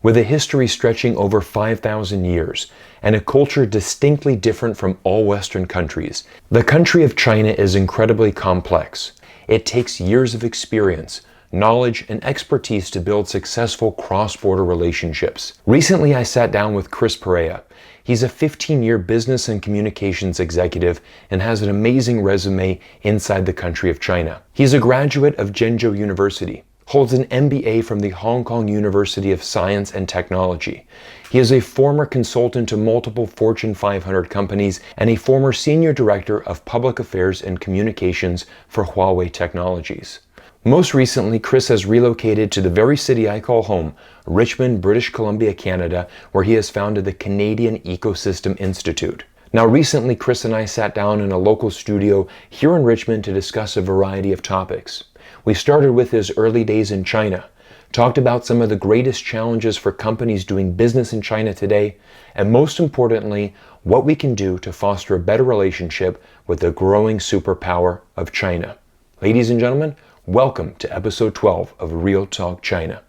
with a history stretching over 5,000 years and a culture distinctly different from all Western countries. The country of China is incredibly complex. It takes years of experience, knowledge, and expertise to build successful cross-border relationships. Recently, I sat down with Chris Perea. He's a 15-year business and communications executive and has an amazing resume inside the country of China. He's a graduate of Zhengzhou University, holds an MBA from the Hong Kong University of Science and Technology. He is a former consultant to multiple Fortune 500 companies and a former senior director of public affairs and communications for Huawei Technologies. Most recently, Chris has relocated to the very city I call home, Richmond, British Columbia, Canada, where he has founded the Canadian Ecosystem Institute. Now, recently, Chris and I sat down in a local studio here in Richmond to discuss a variety of topics. We started with his early days in China, talked about some of the greatest challenges for companies doing business in China today, and most importantly, what we can do to foster a better relationship with the growing superpower of China. Ladies and gentlemen, welcome to episode 12 of Real Talk China.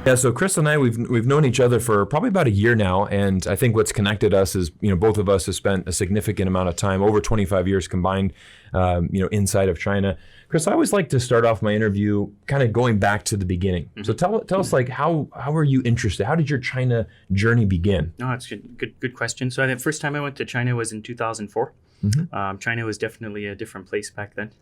Yeah, so Chris and I, we've known each other for probably about a year now, and I think what's connected us is, both of us have spent a significant amount of time, over 25 years combined, inside of China. Chris, I always like to start off my interview kind of going back to the beginning. Mm-hmm. So tell us, like, how are you interested? How did your China journey begin? No, it's good question. So the first time I went to China was in 2004. Mm-hmm. China was definitely a different place back then.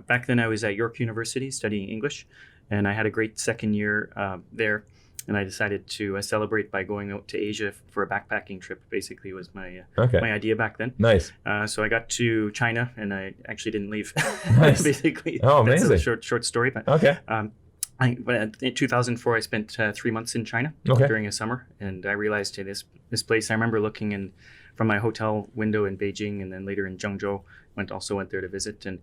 Back then I was at York University studying English. And I had a great second year there, and I decided to celebrate by going out to Asia for a backpacking trip. Basically, was my idea back then. Nice. So I got to China, and I actually didn't leave. Nice. Basically, oh, amazing. That's a short story. But okay. But in 2004, I spent 3 months in China during a summer, and I realized, hey, this place. I remember looking in from my hotel window in Beijing, and then later in Zhengzhou. Also went there to visit, and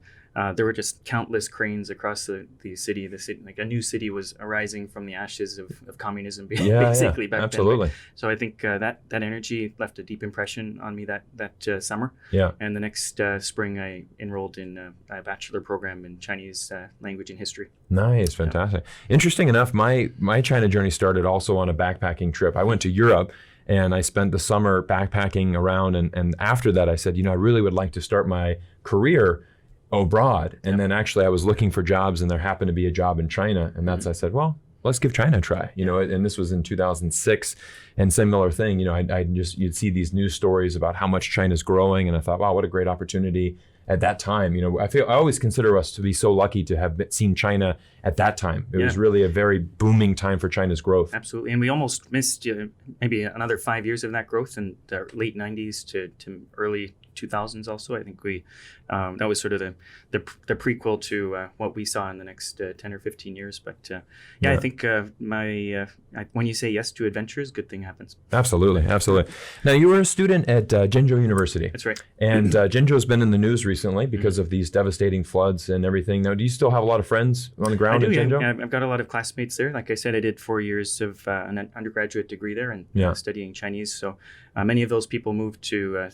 there were just countless cranes across the city. The city, like a new city, was arising from the ashes of communism, basically back absolutely. then. So I think that energy left a deep impression on me that summer. Yeah. And the next spring, I enrolled in a bachelor program in Chinese language and history. Nice, fantastic. Interesting enough, my China journey started also on a backpacking trip. I went to Europe. And I spent the summer backpacking around. And after that, I said, I really would like to start my career abroad. And then actually I was looking for jobs, and there happened to be a job in China. And that's, I said, well, let's give China a try. And this was in 2006. And similar thing, you'd see these news stories about how much China's growing. And I thought, wow, what a great opportunity. At that time, I always consider us to be so lucky to have seen China at that time. It was really a very booming time for China's growth. Absolutely, and we almost missed maybe another 5 years of that growth in the late 90s to early 2000s. Also, I think that was sort of the prequel to what we saw in the next 10 or 15 years. But I think when you say yes to adventures, good thing happens. Absolutely. Now, you were a student at Zhengzhou University. That's right. And Zhengzhou's been in the news recently because of these devastating floods and everything. Now, do you still have a lot of friends on the ground in Zhengzhou? Yeah, I've got a lot of classmates there. Like I said, I did 4 years of an undergraduate degree there and studying Chinese. So many of those people moved to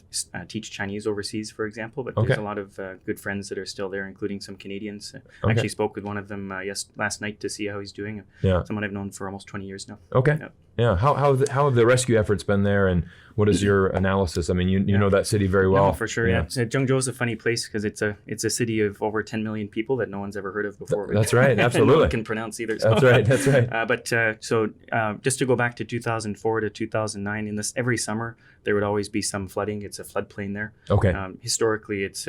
teach Chinese overseas, for example. But there's a lot of good friends that are still there, including some Canadians. I actually spoke with one of them last night to see how he's doing. Someone I've known for almost 20 years now. Okay. Yeah. How have the rescue efforts been there, and what is your analysis? I mean, you know that city very well. No, for sure. Yeah. So Zhengzhou is a funny place because it's a city of over 10 million people that no one's ever heard of before. That's right. Absolutely. No one can pronounce either. So. That's right. But just to go back to 2004 to 2009, in this every summer there would always be some flooding. It's a floodplain there. Okay. Historically, it's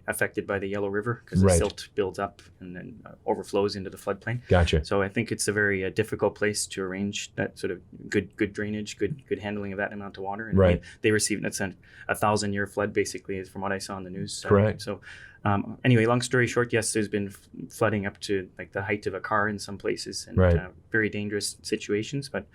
affected by the Yellow River because the silt builds up and then overflows into the floodplain. Gotcha. So I think it's a very difficult place to arrange that sort of good drainage, good handling of that amount of water. And they receive, it's a 1,000-year flood basically, from what I saw in the news. Correct. So Anyway, long story short, yes, there's been flooding up to like the height of a car in some places, and very dangerous situations. But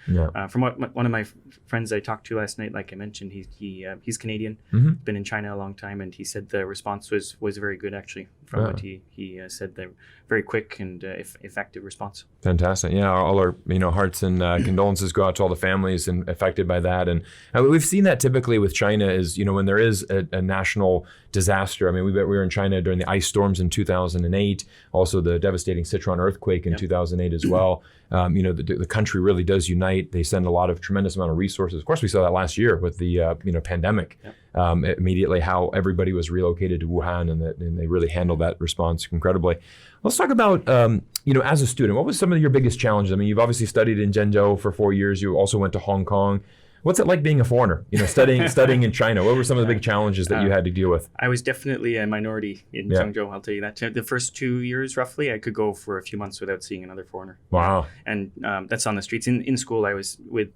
from what one of my friends I talked to last night, like I mentioned, he's Canadian, been in China a long time, and he said the response was very good actually. From what he said, they're very quick and effective response. Fantastic. Yeah, all our hearts and condolences go out to all the families affected by that. And we've seen that typically with China is when there is a national disaster. I mean, we were in China during the ice storms in 2008, also the devastating Sichuan earthquake in 2008 as well. The country really does unite. They send a lot of tremendous amount of resources. Of course, we saw that last year with the pandemic. Immediately, how everybody was relocated to Wuhan, and they really handled that response incredibly. Let's talk about as a student, what was some of your biggest challenges? I mean, you've obviously studied in Zhengzhou for 4 years. You also went to Hong Kong. What's it like being a foreigner? Studying in China. What were some of the big challenges that you had to deal with? I was definitely a minority in Zhengzhou. I'll tell you that. The first 2 years, roughly, I could go for a few months without seeing another foreigner. Wow. And that's on the streets. In school, I was with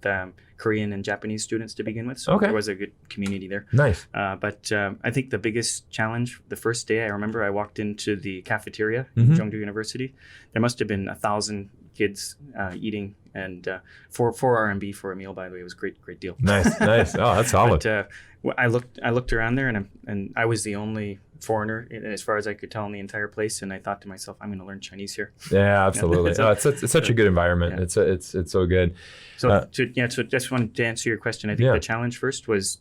Korean and Japanese students to begin with, so there was a good community there. Nice. But I think the biggest challenge, the first day, I remember I walked into the cafeteria in Zhengzhou University. There must have been 1,000 kids eating, and 4 RMB for a meal, by the way. It was a great deal. Nice. Oh, that's solid. But I looked around there, and I was the only foreigner as far as I could tell in the entire place, and I thought to myself, I'm going to learn Chinese here. Yeah, absolutely. It's such a good environment. It's so good. So just wanted to answer your question. I think the challenge first was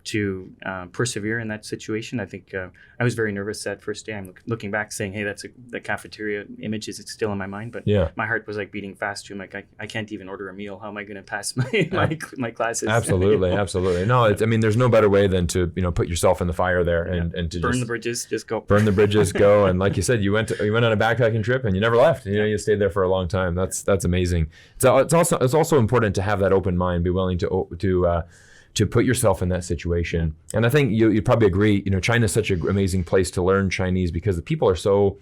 to persevere in that situation. I think I was very nervous that first day. I'm looking back saying, hey, the cafeteria image is still in my mind, but my heart was like beating fast too. I'm like, I can't even order a meal. How am I going to pass my classes? Absolutely. Absolutely. No, there's no better way than to, put yourself in the fire there and to burn the bridges, just go. Burn the bridges, go. And like you said, you went on a backpacking trip and you never left. You stayed there for a long time. That's amazing. So it's also important to have that open mind, be willing to put yourself in that situation. And I think you'd probably agree, China's such an amazing place to learn Chinese because the people are so,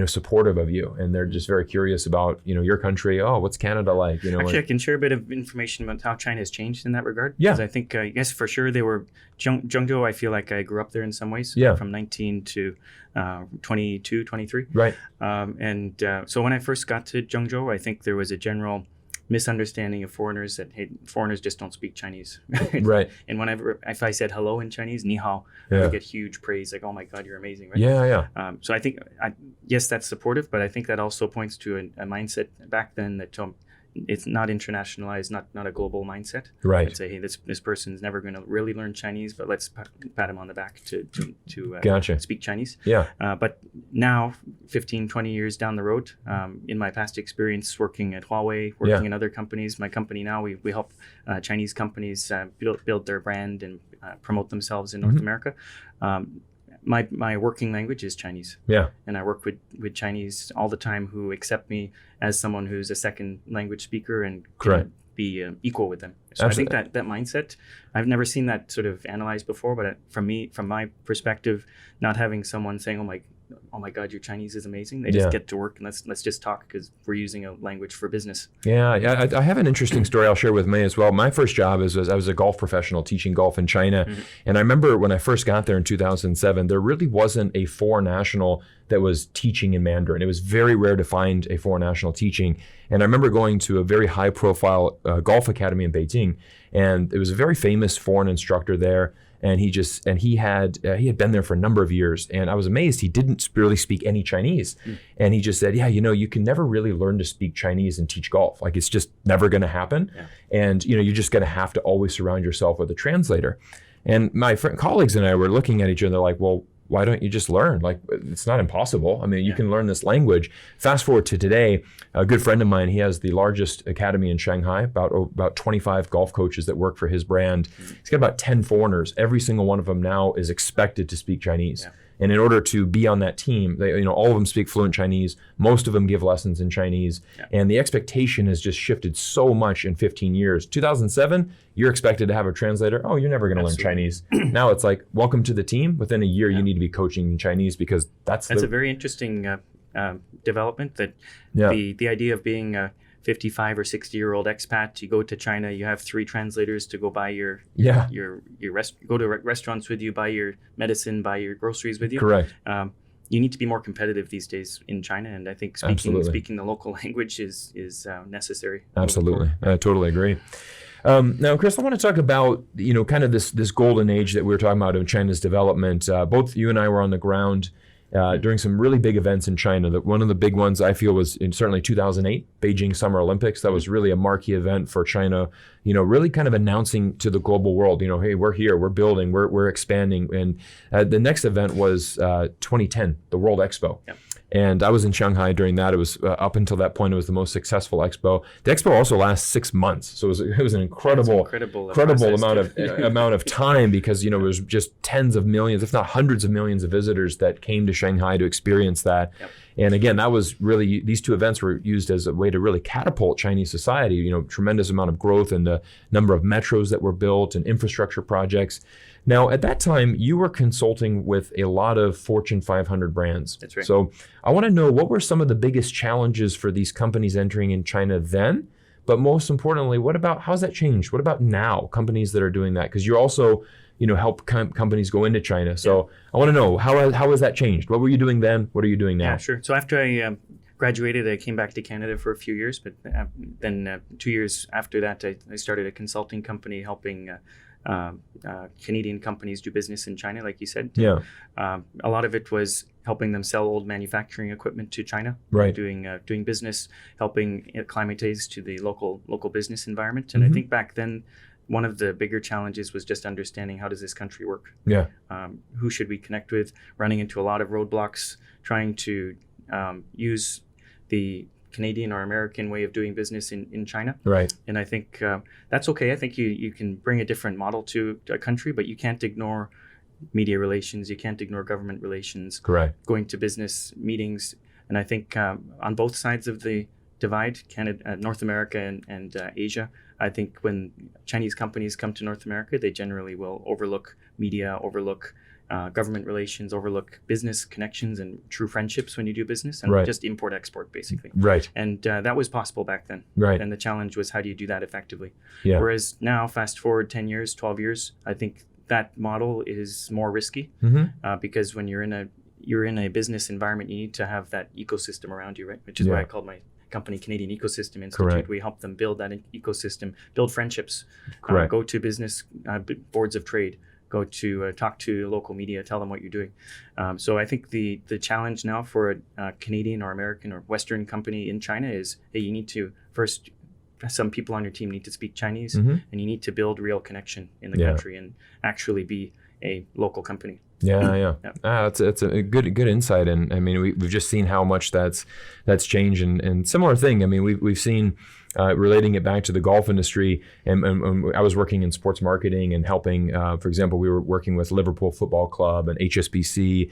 supportive of you, and they're just very curious about, your country. Oh, what's Canada like? Actually, I can share a bit of information about how China has changed in that regard. Yeah. Because I think, yes, for sure, they were, Zhengzhou, I feel like I grew up there in some ways. From 19 to 22, 23. Right. So when I first got to Zhengzhou, I think there was a general misunderstanding of foreigners that, hey, foreigners just don't speak Chinese. Right. And if I said hello in Chinese, ni hao, I would get huge praise, like, oh my God, you're amazing, right? Yeah. So I think, yes, that's supportive, but I think that also points to a mindset back then that it's not internationalized, not a global mindset. Right. I'd say, hey, this person's never going to really learn Chinese, but let's pat him on the back to Gotcha. Speak Chinese. Yeah. But now, 15, 20 years down the road, in my past experience working at Huawei, working in other companies, my company now, we help Chinese companies build their brand and promote themselves in North America. My working language is Chinese. Yeah. And I work with Chinese all the time who accept me as someone who's a second language speaker and be equal with them. So absolutely. I think that mindset, I've never seen that sort of analyzed before, but from my perspective, not having someone saying, oh my God, your Chinese is amazing. They just get to work and let's just talk because we're using a language for business. Yeah. I have an interesting story I'll share with May as well. My first job was I was a golf professional teaching golf in China. And I remember when I first got there in 2007, there really wasn't a foreign national that was teaching in Mandarin. It was very rare to find a foreign national teaching. And I remember going to a very high profile golf academy in Beijing, and there was a very famous foreign instructor there. And he had been there for a number of years, and I was amazed he didn't really speak any Chinese. And he just said, you can never really learn to speak Chinese and teach golf. Like, it's just never going to happen. Yeah. And you're just going to have to always surround yourself with a translator. And my colleagues and I were looking at each other like, well, why don't you just learn? Like, it's not impossible. I mean, you can learn this language. Fast forward to today, a good friend of mine, he has the largest academy in Shanghai, about 25 golf coaches that work for his brand. He's got about 10 foreigners. Every single one of them now is expected to speak Chinese. Yeah. And in order to be on that team, they, all of them speak fluent Chinese. Most of them give lessons in Chinese. Yeah. And the expectation has just shifted so much in 15 years. 2007, you're expected to have a translator. Oh, you're never going to learn Chinese. Now it's like, welcome to the team. Within a year, you need to be coaching in Chinese because that's a very interesting development. That the idea of being 55 or 60-year-old expat. You go to China, you have 3 translators to go buy your go to restaurants with you, buy your medicine, buy your groceries with you. Correct. You need to be more competitive these days in China, and I think speaking the local language is necessary. Absolutely, I totally agree. Now, Chris, I want to talk about kind of this golden age that we were talking about in China's development. Both you and I were on the ground during some really big events in China. One of the big ones I feel was in certainly 2008 Beijing Summer Olympics. That was really a marquee event for China. Really kind of announcing to the global world, hey, we're here, we're building, we're expanding. And the next event was 2010, the World Expo. Yep. And I was in Shanghai during that. It was up until that point, it was the most successful expo. The expo also lasts 6 months, so it was an incredible amount of time, because it was just tens of millions, if not hundreds of millions of visitors that came to Shanghai to experience that. Yep. And again, that was really, these 2 events were used as a way to really catapult Chinese society. Tremendous amount of growth in the number of metros that were built and infrastructure projects. Now, at that time, you were consulting with a lot of Fortune 500 brands. That's right. So I want to know, what were some of the biggest challenges for these companies entering in China then? But most importantly, how's that changed? What about now, companies that are doing that? Because you also, help companies go into China. So I want to know, how has that changed? What were you doing then? What are you doing now? Yeah, sure. So after I graduated, I came back to Canada for a few years. But then 2 years after that, I started a consulting company helping Canadian companies do business in China, like you said. Yeah. A lot of it was helping them sell old manufacturing equipment to China. Right. Doing business, helping acclimatize to the local business environment. And I think back then, one of the bigger challenges was just understanding, how does this country work? Yeah. Who should we connect with? Running into a lot of roadblocks, trying to use the Canadian or American way of doing business in China. Right. And I think that's okay. I think you can bring a different model to a country, but you can't ignore media relations. You can't ignore government relations. Correct. Going to business meetings. And I think on both sides of the divide, Canada, North America and Asia, I think when Chinese companies come to North America, they generally will overlook media, overlook government relations, overlook business connections and true friendships when you do business, and just import-export, basically. Right. And that was possible back then. Right. And the challenge was, how do you do that effectively? Yeah. Whereas now, fast forward 10 years, 12 years, I think that model is more risky, because when you're in a business environment, you need to have that ecosystem around you, right? Which is why I called my company Canadian Ecosystem Institute. Correct. We help them build that ecosystem, build friendships, go to business boards of trade, go to talk to local media, tell them what you're doing. So I think the challenge now for a Canadian or American or Western company in China is, hey, you need to first, some people on your team need to speak Chinese, and you need to build real connection in the country and actually be a local company. Yeah. It's a good insight, and I mean we've just seen how much that's changed, and similar thing. I mean we've seen. Relating it back to the golf industry, and I was working in sports marketing and helping, for example, we were working with Liverpool Football Club and HSBC,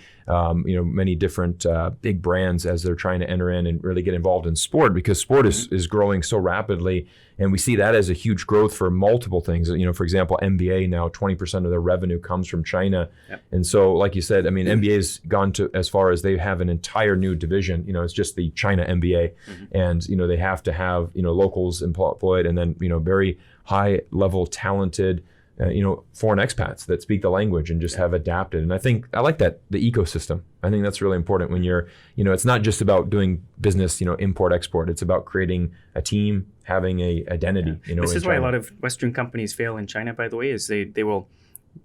many different big brands as they're trying to enter in and really get involved in sport, because sport is growing so rapidly, and we see that as a huge growth for multiple things. For example, NBA now 20% of their revenue comes from China, and so like you said, I mean NBA's gone to as far as they have an entire new division. It's just the China NBA, and they have to have locals employed, and then very high level talented foreign expats that speak the language and just have adapted. And I like that, the ecosystem. I think that's really important when you're it's not just about doing business import export. It's about creating a team, having a identity. This is why a lot of Western companies fail in China, by the way, is they will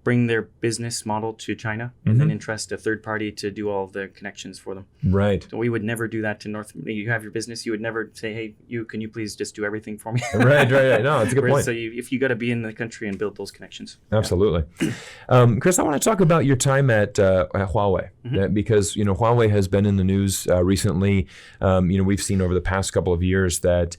bring their business model to China and then entrust a third party to do all of the connections for them. Right. So we would never do that to you have your business, you would never say, hey, can you please just do everything for me? Right. No, it's a good point. So if you got to be in the country and build those connections. Absolutely. Chris, I want to talk about your time at Huawei, because Huawei has been in the news recently. We've seen over the past couple of years that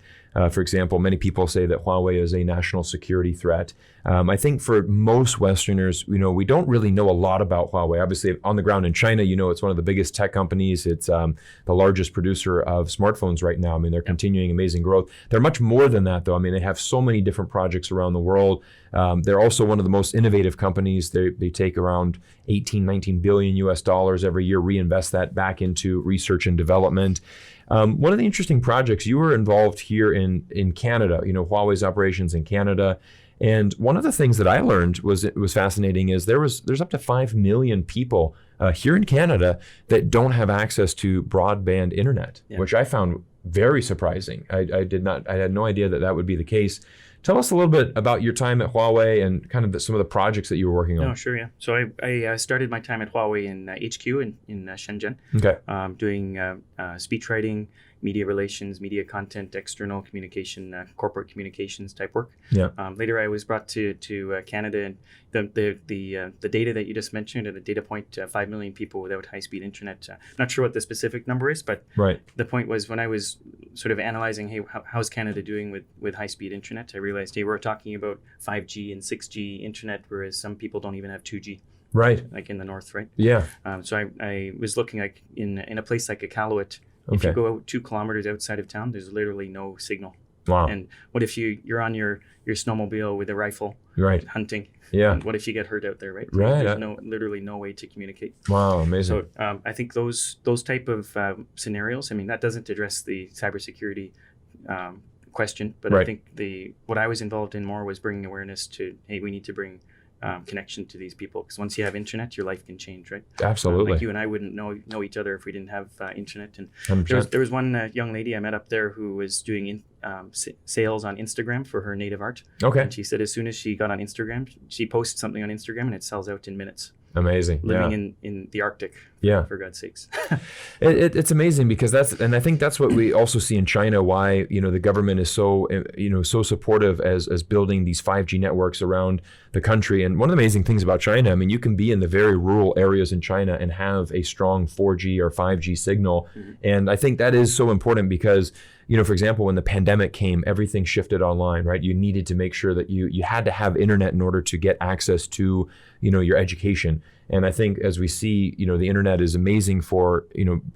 for example, many people say that Huawei is a national security threat. I think for most Westerners, we don't really know a lot about Huawei. Obviously, on the ground in China, it's one of the biggest tech companies. It's the largest producer of smartphones right now. I mean, they're continuing amazing growth. They're much more than that, though. I mean, they have so many different projects around the world. They're also one of the most innovative companies. They take around 19 billion US dollars every year, reinvest that back into research and development. One of the interesting projects, you were involved here in Canada, Huawei's operations in Canada. And one of the things that I learned was fascinating is there's up to 5 million people here in Canada that don't have access to broadband internet, which I found very surprising. I had no idea that would be the case. Tell us a little bit about your time at Huawei and kind of some of the projects that you were working on. Oh, sure, yeah. So I started my time at Huawei in HQ in Shenzhen, doing speech writing, media relations, media content, external communication, corporate communications type work. Yeah. Later, I was brought to Canada, and the data that you just mentioned, the data point, 5 million people without high-speed internet. Not sure what the specific number is, but the point was when I was sort of analyzing, hey, how's Canada doing with high-speed internet? I realized, hey, we're talking about 5G and 6G internet, whereas some people don't even have 2G. Right. Like in the north, right? Yeah. So I was looking like in a place like Iqaluit. If you go out 2 kilometers outside of town, there's literally no signal. Wow. And what if you're on your snowmobile with a rifle, hunting? Yeah. And what if you get hurt out there, right? Right. There's literally no way to communicate. Wow, amazing. So I think those type of scenarios. I mean, that doesn't address the cybersecurity question, but I think what I was involved in more was bringing awareness to, hey, we need to bring connection to these people, because once you have internet, your life can change, right? Absolutely. Like you and I wouldn't know each other if we didn't have internet. And there was one young lady I met up there who was doing sales on Instagram for her native art. Okay. And she said as soon as she got on Instagram, she posts something on Instagram and it sells out in minutes. Amazing. Living in the Arctic. Yeah. For God's sakes. It's amazing because I think that's what we also see in China, why, the government is so, so supportive as building these 5G networks around the country. And one of the amazing things about China, I mean, you can be in the very rural areas in China and have a strong 4G or 5G signal. Mm-hmm. And I think that is so important because, for example, when the pandemic came, everything shifted online, right? You needed to make sure that you had to have internet in order to get access to, your education. And I think as we see, the internet is amazing for,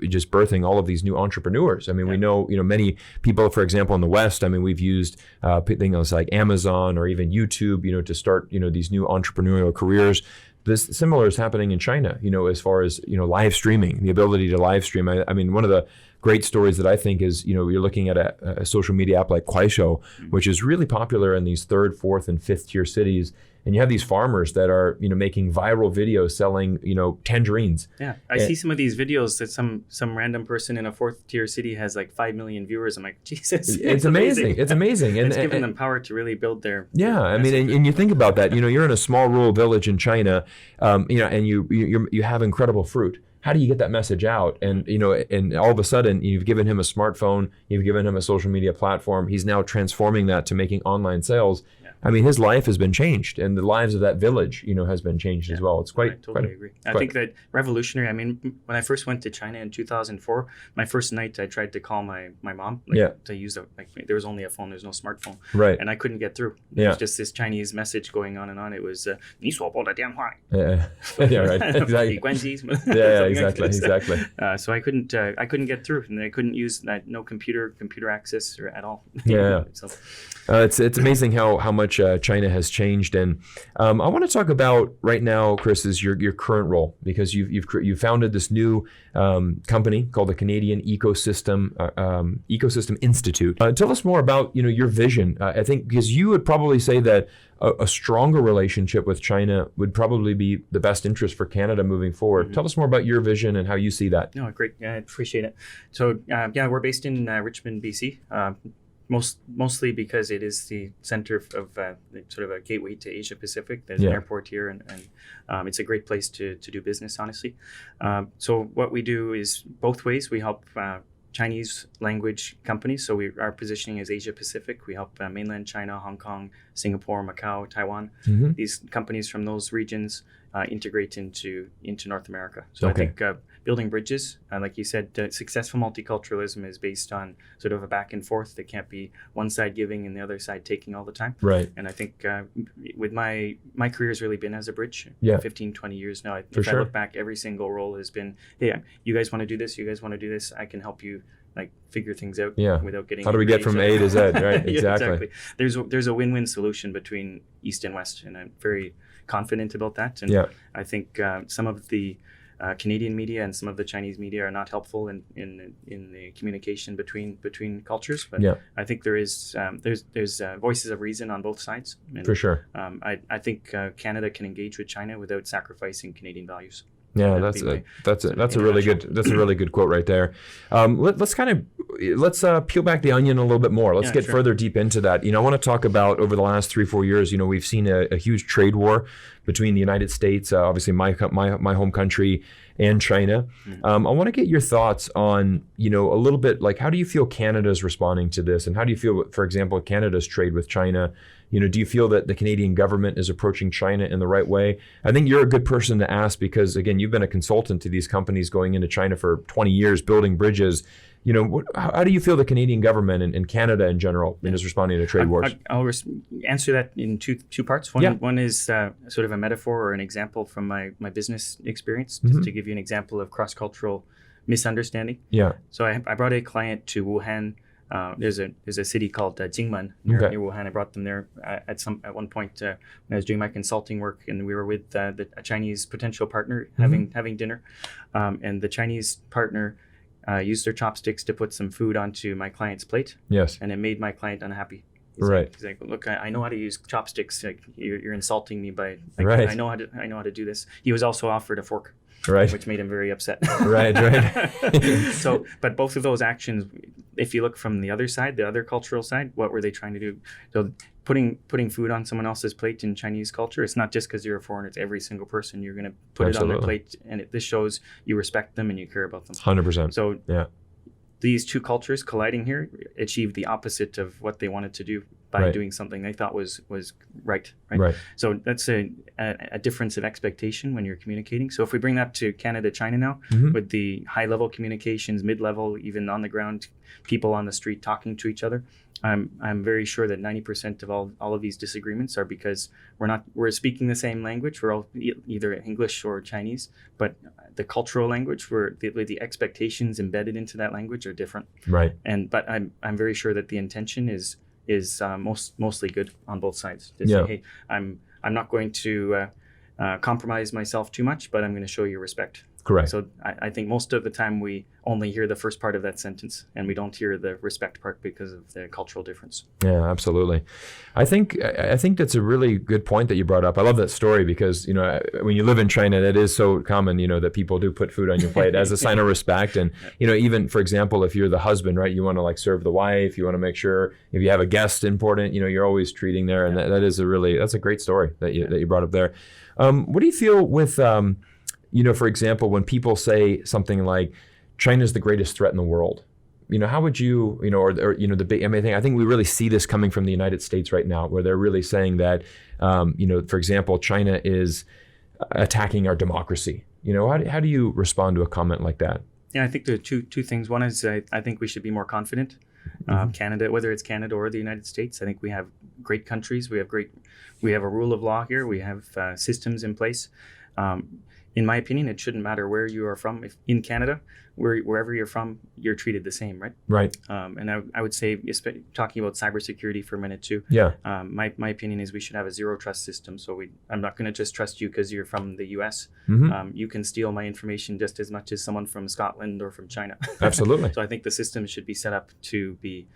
just birthing all of these new entrepreneurs. I mean, we know, many people, for example, in the West, I mean, we've used things like Amazon or even YouTube, to start, these new entrepreneurial careers. This similar is happening in China, as far as, live streaming, the ability to live stream. I mean, one of the great stories that I think is, you're looking at a social media app like Kuaishou, which is really popular in these 3rd, 4th, and 5th tier cities. And you have these farmers that are, making viral videos selling, tangerines. Yeah, I see some of these videos that some random person in a 4th tier city has like 5 million viewers. I'm like, Jesus, it's amazing. It's amazing. And it's giving them power to really build their. Yeah, I mean, and you think about that. You're in a small rural village in China, and you have incredible fruit. How do you get that message out? And and all of a sudden you've given him a smartphone, you've given him a social media platform. He's now transforming that to making online sales. Yeah. I mean, his life has been changed, and the lives of that village, has been changed as well. It's quite. I totally agree. I think that revolutionary. I mean, when I first went to China in 2004, my first night I tried to call my mom. To use there was only a phone. There's no smartphone. Right. And I couldn't get through. It was just this Chinese message going on and on. It was 你所拨的电话. Yeah. Yeah. Right. Exactly. Yeah. Exactly. So I couldn't get through, and I couldn't use no computer access or at all. Yeah. So. It's amazing how much China has changed, and I want to talk about right now, Chris, is your current role, because you've founded this new company called the Canadian Ecosystem Institute. Tell us more about your vision. I think because you would probably say that a stronger relationship with China would probably be the best interest for Canada moving forward. Mm-hmm. Tell us more about your vision and how you see that. No, great. I appreciate it. So we're based in Richmond, BC. Mostly because it is the center of sort of a gateway to Asia Pacific. There's an airport here, and it's a great place to do business, honestly. So what we do is both ways. We help Chinese language companies. So our positioning is Asia Pacific. We help mainland China, Hong Kong, Singapore, Macau, Taiwan. These companies from those regions integrate into North America. So I think building bridges, like you said, successful multiculturalism is based on sort of a back and forth. That can't be one side giving and the other side taking all the time. Right. And I think with my career has really been as a bridge. 15, 20 years now. I look back, every single role has been, hey, you guys want to do this? You guys want to do this? I can help you like figure things out without getting. How do we get from A to Z? Right. Exactly. There's a win-win solution between East and West, and I'm very confident about that. And I think some of the Canadian media and some of the Chinese media are not helpful in the communication between cultures. But I think there's voices of reason on both sides. And, for sure. I think Canada can engage with China without sacrificing Canadian values. Yeah, that's a really good quote right there. Let's peel back the onion a little bit more. Let's get further deep into that. I want to talk about over the last 3-4 years. We've seen a huge trade war between the United States, obviously my home country, and China. I want to get your thoughts on a little bit like, how do you feel Canada's responding to this, and how do you feel, for example, Canada's trade with China? Do you feel that the Canadian government is approaching China in the right way? I think you're a good person to ask because, again, you've been a consultant to these companies going into China for 20 years, building bridges. How do you feel the Canadian government and Canada in general is responding to trade wars? I'll answer that in two parts. One is sort of a metaphor or an example from my business experience, just to give you an example of cross-cultural misunderstanding. Yeah. So I brought a client to Wuhan. There's a city called Jingmen near Wuhan. I brought them there at one point when I was doing my consulting work, and we were with a Chinese potential partner having dinner, and the Chinese partner used their chopsticks to put some food onto my client's plate. Yes, and it made my client unhappy. He's like, look, I know how to use chopsticks. Like, you're insulting me by. I know how to do this. He was also offered a fork. Right. Which made him very upset. Right. So, but both of those actions, if you look from the other side, the other cultural side, what were they trying to do? So putting food on someone else's plate in Chinese culture, it's not just because you're a foreigner, it's every single person. You're going to put it on their plate, and this shows you respect them and you care about them. 100%. So these two cultures colliding here achieved the opposite of what they wanted to do by doing something they thought was right. So that's a difference of expectation when you're communicating. So if we bring that to Canada, China now, with the high-level communications, mid-level, even on-the-ground people on the street talking to each other, I'm very sure that 90% of all of these disagreements are because we're speaking the same language. We're all either English or Chinese, but the cultural language, where the expectations embedded into that language are different. Right. But I'm very sure that the intention is mostly good on both sides. To say, hey, I'm not going to compromise myself too much, but I'm going to show you respect. Correct. So I think most of the time we only hear the first part of that sentence, and we don't hear the respect part because of the cultural difference. Yeah, absolutely. I think that's a really good point that you brought up. I love that story because when you live in China, that is so common. That people do put food on your plate as a sign of respect, and even for example, if you're the husband, right, you want to serve the wife. You want to make sure if you have a guest important, you're always treating there, and that's a great story that you brought up there. What do you feel with for example, when people say something like China's the greatest threat in the world, how would you, or the big, I think we really see this coming from the United States right now, where they're really saying that, for example, China is attacking our democracy. How do you respond to a comment like that? Yeah, I think there are two things. One is I think we should be more confident. Canada, whether it's Canada or the United States, I think we have great countries. We have a rule of law here. We have systems in place. In my opinion, it shouldn't matter where you are from. If in Canada, wherever you're from, you're treated the same, right? Right. And I would say, talking about cybersecurity for a minute too. Yeah. My opinion is we should have a zero trust system. So I'm not going to just trust you because you're from the U.S. You can steal my information just as much as someone from Scotland or from China. Absolutely. So I think the system should be set up to be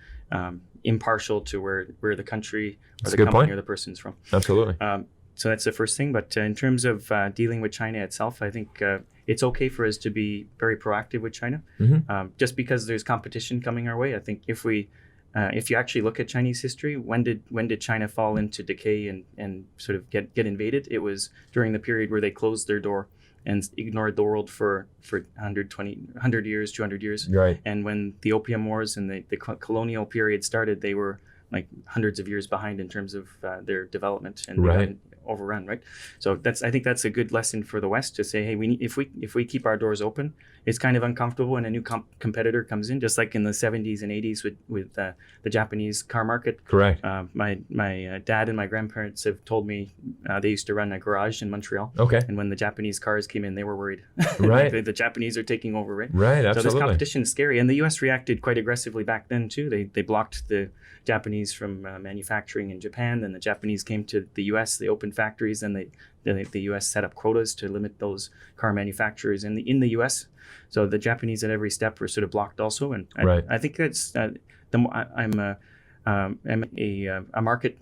impartial to where the country or the company or the person's from. Absolutely. So that's the first thing. But in terms of dealing with China itself, I think it's okay for us to be very proactive with China. Just because there's competition coming our way. I think if you actually look at Chinese history, when did China fall into decay and sort of get invaded? It was during the period where they closed their door and ignored the world for 100 years, 200 years. Right. And when the Opium Wars and the colonial period started, they were like hundreds of years behind in terms of their development, and Right. they got overrun, right? So I think that's a good lesson for the West to say, hey, if we keep our doors open, it's kind of uncomfortable when a new competitor comes in, just like in the 70s and 80s with the Japanese car market. Correct. My dad and my grandparents have told me they used to run a garage in Montreal. Okay. And when the Japanese cars came in, they were worried. Right. the Japanese are taking over, right? Right, So absolutely. this competition is scary. And the U.S. reacted quite aggressively back then, too. They blocked the Japanese from manufacturing in Japan. Then the Japanese came to the U.S. They opened factories, and the U.S. set up quotas to limit those car manufacturers in the U.S. So the Japanese at every step were sort of blocked also. And Right. I think it's I'm a market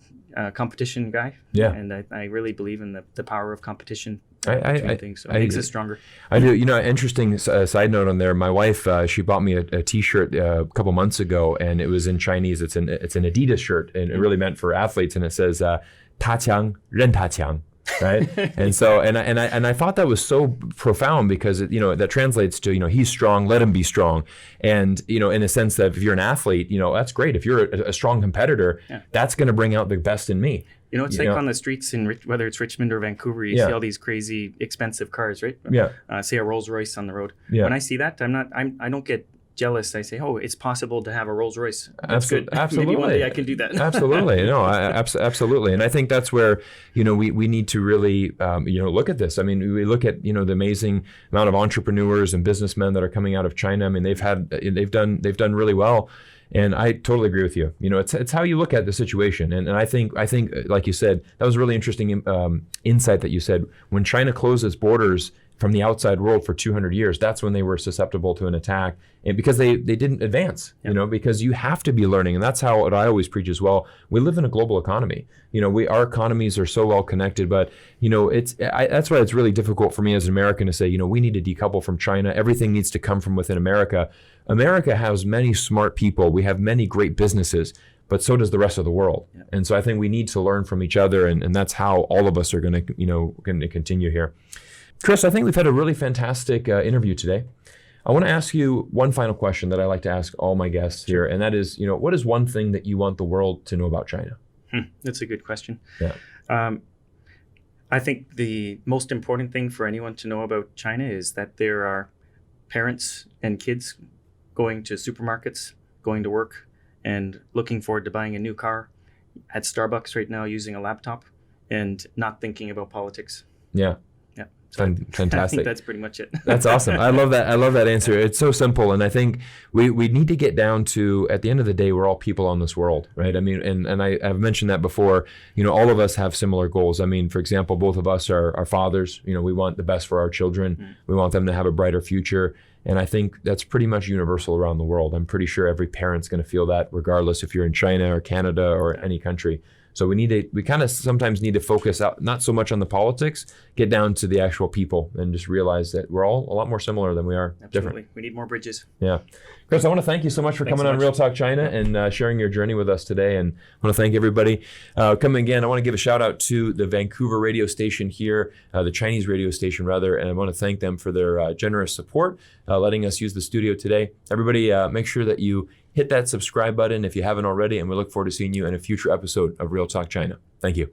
competition guy. Yeah. And I really believe in the power of competition. I between things. So it makes us stronger. I do. You know, interesting side note on there. My wife, she bought me a T-shirt a couple months ago, and it was in Chinese. It's an Adidas shirt, and it really meant for athletes. And it says "Ta qiang, ren ta qiang," right? and so, and I thought that was so profound because that translates to he's strong, let him be strong. And in a sense that if you're an athlete, that's great. If you're a strong competitor, that's going to bring out the best in me. It's like on the streets in whether it's Richmond or Vancouver, you see all these crazy expensive cars, right? Yeah. Say a Rolls Royce on the road. Yeah. When I see that, I don't get jealous. I say, oh, it's possible to have a Rolls Royce. That's good. Absolutely. Maybe one day I can do that. Absolutely. No, absolutely. And I think that's where, we need to really, look at this. I mean, we look at, the amazing amount of entrepreneurs and businessmen that are coming out of China. I mean, they've done really well. And I totally agree with you. It's how you look at the situation. And I think like you said, that was a really interesting insight that you said. When China closed its borders from the outside world for 200 years, that's when they were susceptible to an attack, and because they didn't advance, because you have to be learning. And that's how what I always preach as well. We live in a global economy. Our economies are so well connected, but that's why it's really difficult for me as an American to say, we need to decouple from China. Everything needs to come from within America. America has many smart people. We have many great businesses, but so does the rest of the world. Yeah. And so I think we need to learn from each other, and that's how all of us are going to continue here. Chris, I think we've had a really fantastic interview today. I want to ask you one final question that I like to ask all my guests here, and that is, what is one thing that you want the world to know about China? That's a good question. Yeah. I think the most important thing for anyone to know about China is that there are parents and kids going to supermarkets, going to work, and looking forward to buying a new car at Starbucks right now using a laptop and not thinking about politics. Yeah. So Fantastic. I think that's pretty much it. That's awesome. I love that answer. It's so simple. And I think we need to get down to, at the end of the day, we're all people on this world, right? I mean, and I've mentioned that before, all of us have similar goals. I mean, for example, both of us are fathers. We want the best for our children. Mm-hmm. We want them to have a brighter future. And I think that's pretty much universal around the world. I'm pretty sure every parent's going to feel that, regardless if you're in China or Canada or any country. So we kind of sometimes need to focus out, not so much on the politics, get down to the actual people and just realize that we're all a lot more similar than we are different. We need more bridges. Yeah. Chris, I want to thank you so much for coming on Real Talk China and sharing your journey with us today. And I want to thank everybody. Coming again, I want to give a shout out to the Vancouver radio station here, the Chinese radio station rather, and I want to thank them for their generous support, letting us use the studio today. Everybody, make sure that you hit that subscribe button if you haven't already, and we look forward to seeing you in a future episode of Real Talk China. Thank you.